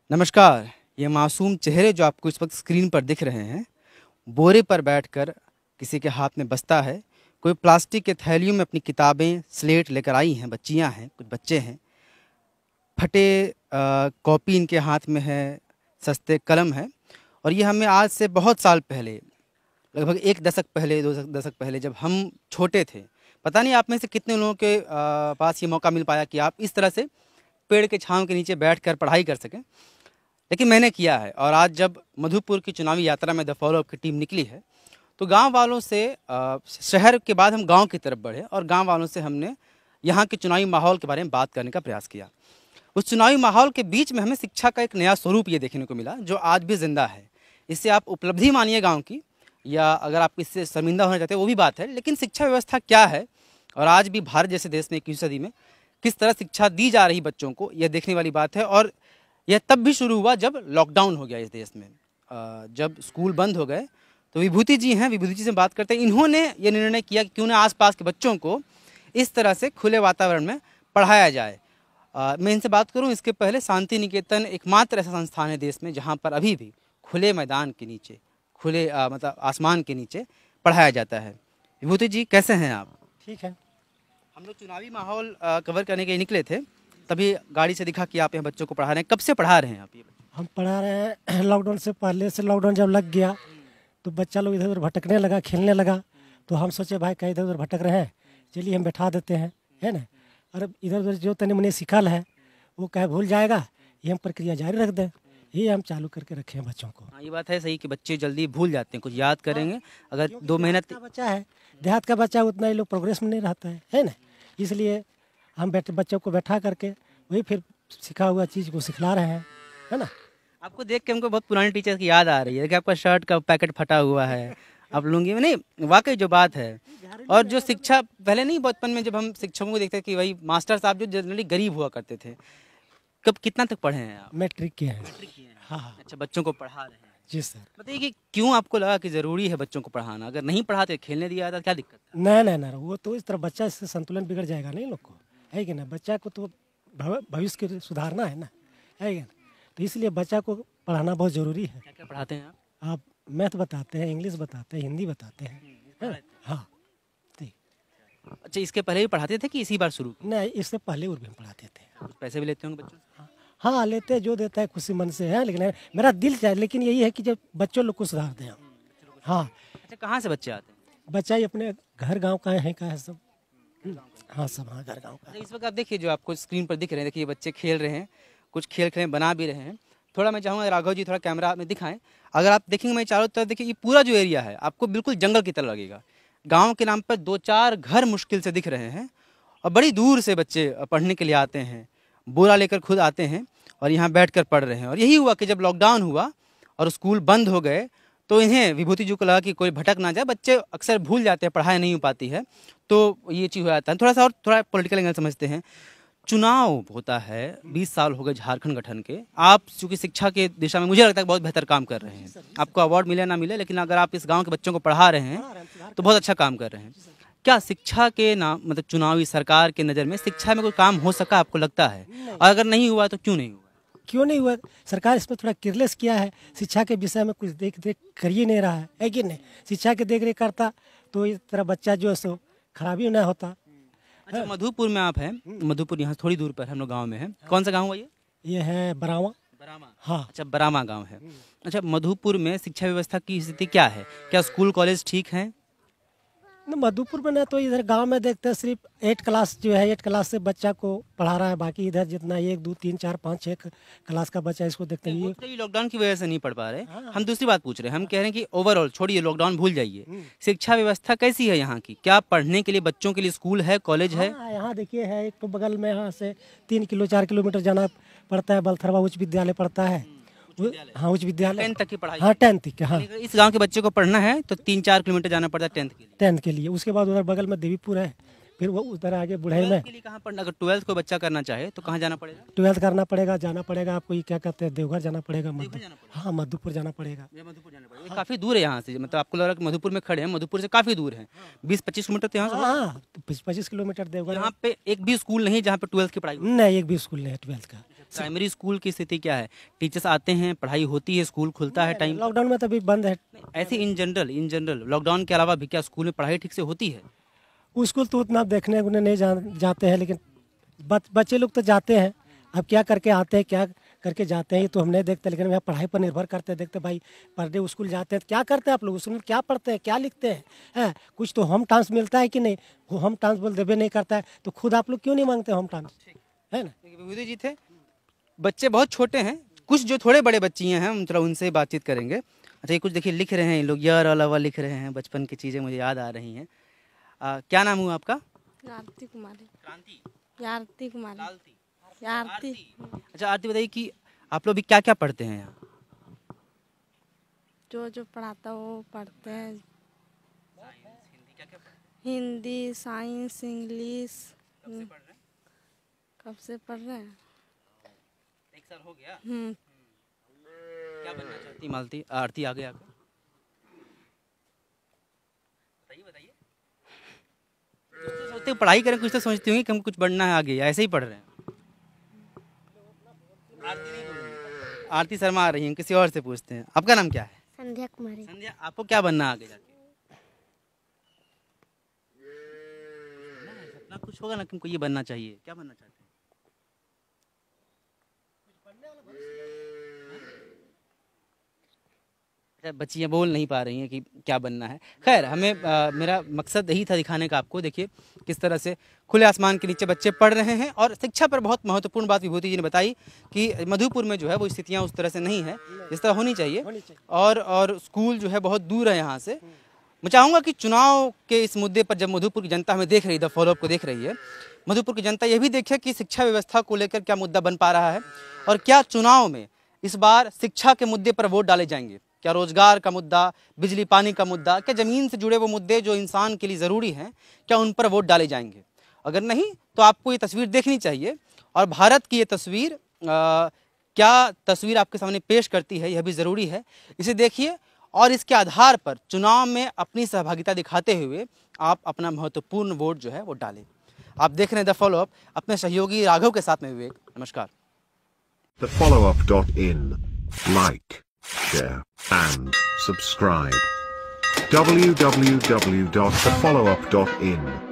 नमस्कार। ये मासूम चेहरे जो आपको इस वक्त स्क्रीन पर दिख रहे हैं, बोरे पर बैठकर किसी के हाथ में बस्ता है, कोई प्लास्टिक के थैलियों में अपनी किताबें स्लेट लेकर आई हैं, बच्चियां हैं, कुछ बच्चे हैं। फटे कॉपी इनके हाथ में है, सस्ते कलम है। और ये हमें आज से बहुत साल पहले, लगभग एक दशक पहले, दो दशक पहले, जब हम छोटे थे, पता नहीं आप में से कितने लोगों के पास ये मौका मिल पाया कि आप इस तरह से पेड़ के छांव के नीचे बैठकर पढ़ाई कर सकें। लेकिन मैंने किया है। और आज जब मधुपुर की चुनावी यात्रा में द फॉलो अप की टीम निकली है, तो गांव वालों से शहर के बाद हम गांव की तरफ बढ़े और गांव वालों से हमने यहां के चुनावी माहौल के बारे में बात करने का प्रयास किया। उस चुनावी माहौल के बीच में हमें शिक्षा का एक नया स्वरूप ये देखने को मिला, जो आज भी जिंदा है। इससे आप उपलब्धि मानिए गाँव की, या अगर आप इससे शर्मिंदा होना चाहते हैं वो भी बात है, लेकिन शिक्षा व्यवस्था क्या है और आज भी भारत जैसे देश में 21वीं सदी में किस तरह शिक्षा दी जा रही बच्चों को, यह देखने वाली बात है। और यह तब भी शुरू हुआ जब लॉकडाउन हो गया इस देश में। जब स्कूल बंद हो गए तो विभूति जी हैं, विभूति जी से बात करते हैं। इन्होंने ये निर्णय किया कि क्यों ना आसपास के बच्चों को इस तरह से खुले वातावरण में पढ़ाया जाए। मैं इनसे बात करूं इसके पहले, शांति निकेतन एकमात्र ऐसा संस्थान है देश में जहां पर अभी भी खुले मैदान के नीचे, खुले मतलब आसमान के नीचे पढ़ाया जाता है। विभूति जी, कैसे हैं आप? ठीक है। हम लोग चुनावी माहौल कवर करने के लिए निकले थे, तभी गाड़ी से दिखा कि आप यहाँ बच्चों को पढ़ा रहे हैं। कब से पढ़ा रहे हैं आप ये? हम पढ़ा रहे हैं लॉकडाउन से पहले से। लॉकडाउन जब लग गया तो बच्चा लोग इधर उधर भटकने लगा, खेलने लगा। तो हम सोचे भाई कहीं इधर उधर भटक रहे हैं, चलिए हम बैठा देते हैं, है ना। और इधर उधर जो तने मुने सिखल है वो कहे भूल जाएगा, ये हम प्रक्रिया जारी रख दें, ये हम चालू करके रखे हैं बच्चों को। हाँ, ये बात है सही कि बच्चे जल्दी भूल जाते हैं, कुछ याद करेंगे अगर 2 महीना का बच्चा है, देहात का बच्चा उतना ही लोग प्रोग्रेस में नहीं रहता है ना। इसलिए हम बच्चों को बैठा करके वही फिर सिखा हुआ चीज़ को सिखला रहे हैं, है ना। आपको देख के हमको बहुत पुराने टीचर की याद आ रही है कि आपका शर्ट का पैकेट फटा हुआ है, आप लुंगी में नहीं, वाकई जो बात है। और जो शिक्षा पहले नहीं, बचपन में जब हम शिक्षकों को देखते कि भाई मास्टर साहब जो जनरली गरीब हुआ करते थे, कब कितना तक पढ़े हैं आप? मैट्रिक के हैं। हाँ, अच्छा, बच्चों को पढ़ा रहे हैं। जी सर। बताइए कि क्यों आपको लगा कि ज़रूरी है बच्चों को पढ़ाना? अगर नहीं पढ़ाते, खेलने दिया था, क्या दिक्कत था? नहीं नहीं नहीं, वो तो इस तरह बच्चा इससे संतुलन बिगड़ जाएगा नहीं लोग को, है कि ना। बच्चा को तो भविष्य के सुधारना है ना, है कि ना। तो इसलिए बच्चा को पढ़ाना बहुत ज़रूरी है। क्या क्या पढ़ाते हैं आप? आप मैथ बताते हैं, इंग्लिश बताते हैं, हिंदी बताते हैं, है ना? हाँ ठीक। अच्छा, इसके पहले भी पढ़ाते थे कि इसी बार शुरू? नहीं, इससे पहले और भी हम पढ़ाते थे। कुछ पैसे भी लेते होंगे बच्चों से? हाँ लेते, जो देता है खुशी मन से है, लेकिन मेरा दिल चाहे, लेकिन यही है कि जब बच्चों लोग को सुधार दें हम। हाँ। अच्छा, कहाँ से बच्चे आते हैं? बच्चा ही अपने घर गांव का है, का है सब। हाँ सब, हाँ घर गांव का। अच्छा, इस वक्त आप देखिए जो आपको स्क्रीन पर दिख रहे हैं, देखिए बच्चे खेल रहे हैं, कुछ खेल खेल बना भी रहे हैं। थोड़ा मैं चाहूँगा राघव जी थोड़ा कैमरा में दिखाएं। अगर आप देखेंगे मैं चारों तरफ, देखिए ये पूरा जो एरिया है आपको बिल्कुल जंगल की तरह लगेगा। गाँव के नाम पर 2-4 घर मुश्किल से दिख रहे हैं और बड़ी दूर से बच्चे पढ़ने के लिए आते हैं, बोरा लेकर खुद आते हैं और यहाँ बैठकर पढ़ रहे हैं। और यही हुआ कि जब लॉकडाउन हुआ और स्कूल बंद हो गए तो इन्हें, विभूति जी को लगा कि कोई भटक ना जाए, बच्चे अक्सर भूल जाते हैं, पढ़ाई नहीं हो पाती है, तो ये चीज़ हो जाता है। थोड़ा सा और थोड़ा पॉलिटिकल एंगल समझते हैं। चुनाव होता है, 20 साल हो गए झारखंड गठन के। आप चूँकि शिक्षा के दिशा में मुझे लगता है बहुत बेहतर काम कर रहे हैं। आपको अवार्ड मिले ना मिले, लेकिन अगर आप इस गाँव के बच्चों को पढ़ा रहे हैं तो बहुत अच्छा काम कर रहे हैं। क्या शिक्षा के नाम, मतलब चुनावी सरकार के नज़र में शिक्षा में कोई काम हो सका, आपको लगता है? और अगर नहीं हुआ तो क्यों नहीं हुआ? क्यों नहीं हुआ? सरकार इसमें थोड़ा केयरलेस किया है, शिक्षा के विषय में कुछ देख रेख कर ही नहीं रहा है कि नहीं। शिक्षा के देख रेख करता तो इस तरह बच्चा जो है सो खराबी ना होता। अच्छा, मधुपुर में आप हैं, मधुपुर यहाँ थोड़ी दूर पर हम लोग गाँव में हैं। कौन सा गाँव हुआ ये? ये है बरावा। बरामा। हाँ। अच्छा, बरामा गाँव है। अच्छा, मधुपुर में शिक्षा व्यवस्था की स्थिति क्या है? क्या स्कूल कॉलेज ठीक हैं? मधुपुर में ना, तो इधर गांव में देखते हैं सिर्फ 8 क्लास जो है, 8 क्लास से बच्चा को पढ़ा रहा है। बाकी इधर जितना 1, 2, 3, 4, 5, 6 क्लास का बच्चा इसको देखते हैं। ये लॉकडाउन की वजह से नहीं पढ़ पा रहे। हम दूसरी बात पूछ रहे हैं, हम कह रहे हैं कि ओवरऑल छोड़िए, लॉकडाउन भूल जाइए, शिक्षा व्यवस्था कैसी है यहाँ की? क्या पढ़ने के लिए बच्चों के लिए स्कूल है, कॉलेज है? यहाँ देखिए है, एक तो बगल में यहाँ से 4 किलोमीटर जाना पड़ता है, बलथरवा उच्च विद्यालय पड़ता है। हाँ, उच्च विद्यालय 10th तक की पढ़ाई। हाँ 10th तक। हाँ, इस गांव के बच्चे को पढ़ना है तो 3-4 किलोमीटर जाना पड़ता है 10th के लिए। 10th के लिए। उसके बाद उधर बगल में देवीपुर है, फिर वो उधर आगे बुढ़ाई में। के लिए कहाँ पढ़ना? अगर 12th को बच्चा करना चाहे तो कहाँ जाना पड़ेगा? 12th करना पड़ेगा, जाना पड़ेगा आपको, ये क्या कहते हैं, देवघर जाना पड़ेगा। हाँ, मधुपुर जाना पड़ेगा। मधुपुर जाना पड़ेगा। काफी दूर है यहाँ से, मतलब आपको लग रहा है कि मधुपुर में खड़े हैं, मधुपुर से काफी दूर है। 20-25 किलोमीटर तो यहाँ से। हाँ, 25 किलोमीटर देवघर। यहाँ पे एक भी स्कूल नहीं जहाँ पे 12th की पढ़ाई हो? नहीं, एक भी स्कूल नहीं है 12th का। प्राइमरी स्कूल की स्थिति क्या है? टीचर्स आते हैं, पढ़ाई होती है, स्कूल खुलता है टाइम? लॉकडाउन में तो अभी बंद है। ऐसे इन जनरल लॉकडाउन के अलावा भी क्या स्कूल में पढ़ाई ठीक से होती है? स्कूल तो उतना देखने उन्हें नहीं जाते हैं, लेकिन बच्चे लोग तो जाते हैं। अब क्या करके आते हैं, क्या करके जाते हैं, ये तो हम नहीं देखते, लेकिन यहाँ पढ़ाई पर निर्भर करते हैं। देखते भाई पर डे स्कूल जाते हैं, क्या करते हैं आप लोग स्कूल में, क्या पढ़ते हैं, क्या लिखते हैं? हैं कुछ तो होम टास्क मिलता है कि नहीं? वो होम टास्क बोल देवे नहीं करता है, तो खुद आप लोग क्यों नहीं मांगते होम टास्क, है ना? विभूति जी थे, बच्चे बहुत छोटे हैं, कुछ जो थोड़े बड़े बच्चियाँ हैं हम थोड़ा उनसे बातचीत करेंगे। अच्छा, ये कुछ देखिए लिख रहे हैं, लोग यार अलावा लिख रहे हैं, बचपन की चीज़ें मुझे याद आ रही हैं। क्या नाम हुआ आपका? आरती कुमारी। क्रांति? आरती कुमारी। लालती? आरती। अच्छा आरती, बताइए कि आप लोग अभी क्या क्या पढ़ते हैं यहाँ? जो जो पढ़ाता वो पढ़ते हैं। हिंदी क्या क्या पढ़ते हिंदी, साइंस, इंग्लिश। हैं? कब से पढ़ रहे हैं? 1 साल हो गया। हम्म। क्या बनना चाहती मालती आरती आगे आकर? बताइए। सोचते पढ़ाई करें, कुछ तो सोचती होंगी कि हम कुछ बढ़ना है आगे, या ऐसे ही पढ़ रहे हैं? आरती नहीं बोल रही। आरती शर्मा आ रही हैं, किसी और से पूछते हैं। आपका नाम क्या है? संध्या कुमारी। संध्या, आपको क्या बनना है आगे जाके? सपना कुछ होगा ना कि हमको ये बनना चाहिए, क्या बनना चाहते हैं? अच्छा, बच्चियाँ बोल नहीं पा रही हैं कि क्या बनना है। खैर, हमें मेरा मकसद यही था दिखाने का आपको। देखिए किस तरह से खुले आसमान के नीचे बच्चे पढ़ रहे हैं, और शिक्षा पर बहुत महत्वपूर्ण बात विभूति जी ने बताई कि मधुपुर में जो है वो स्थितियाँ उस तरह से नहीं है जिस तरह होनी चाहिए, और स्कूल जो है बहुत दूर है यहाँ से। मैं चाहूँगा कि चुनाव के इस मुद्दे पर जब मधुपुर की जनता हमें देख रही है, द फॉलोअप को देख रही है, मधुपुर की जनता ये भी देखे कि शिक्षा व्यवस्था को लेकर क्या मुद्दा बन पा रहा है, और क्या चुनाव में इस बार शिक्षा के मुद्दे पर वोट डाले जाएंगे। क्या रोजगार का मुद्दा, बिजली पानी का मुद्दा, क्या जमीन से जुड़े वो मुद्दे जो इंसान के लिए ज़रूरी हैं, क्या उन पर वोट डाले जाएंगे? अगर नहीं तो आपको ये तस्वीर देखनी चाहिए, और भारत की ये तस्वीर क्या तस्वीर आपके सामने पेश करती है, यह भी ज़रूरी है। इसे देखिए, और इसके आधार पर चुनाव में अपनी सहभागिता दिखाते हुए आप अपना महत्वपूर्ण वोट जो है वो डालें। आप देख रहे हैं द फॉलोअप, अपने सहयोगी राघव के साथ में विवेक। नमस्कार। thefollowup.in. Like, share, and subscribe. www.thefollowup.in